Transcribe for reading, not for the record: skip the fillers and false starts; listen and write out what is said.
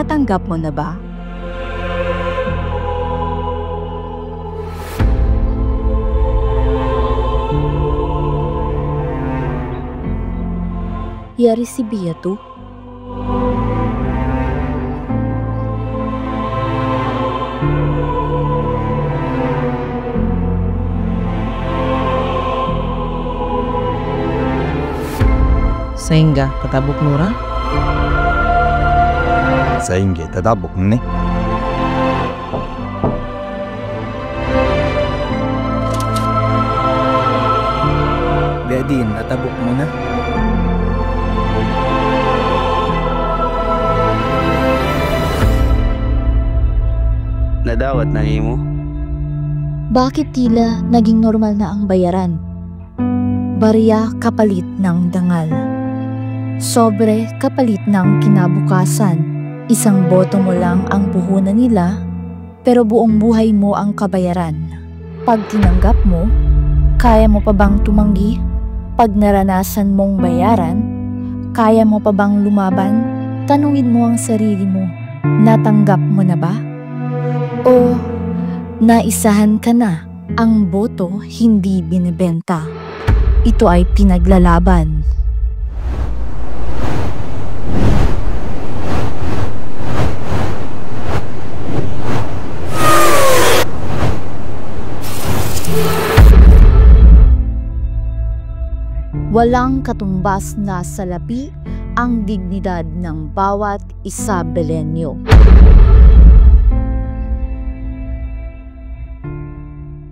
Natanggap mo na ba? Я ресибияту. Sehingga katabuk nura? Sehingga tatabuk ni. Bedin, natabuk mo na. Nadawat na nimo? Bakit tila naging normal na ang bayaran? Barya kapalit ng dangal. Sobre kapalit ng kinabukasan. Isang boto mo lang ang puhunan nila, pero buong buhay mo ang kabayaran. Pag tinanggap mo, kaya mo pa bang tumanggi? Pag naranasan mong bayaran, kaya mo pa bang lumaban? Tanungin mo ang sarili mo, natanggap mo na ba? O naisahan ka na? Ang boto hindi binibenta. Ito ay pinaglalaban. Walang katumbas na salapi ang dignidad ng bawat isa Belenyo.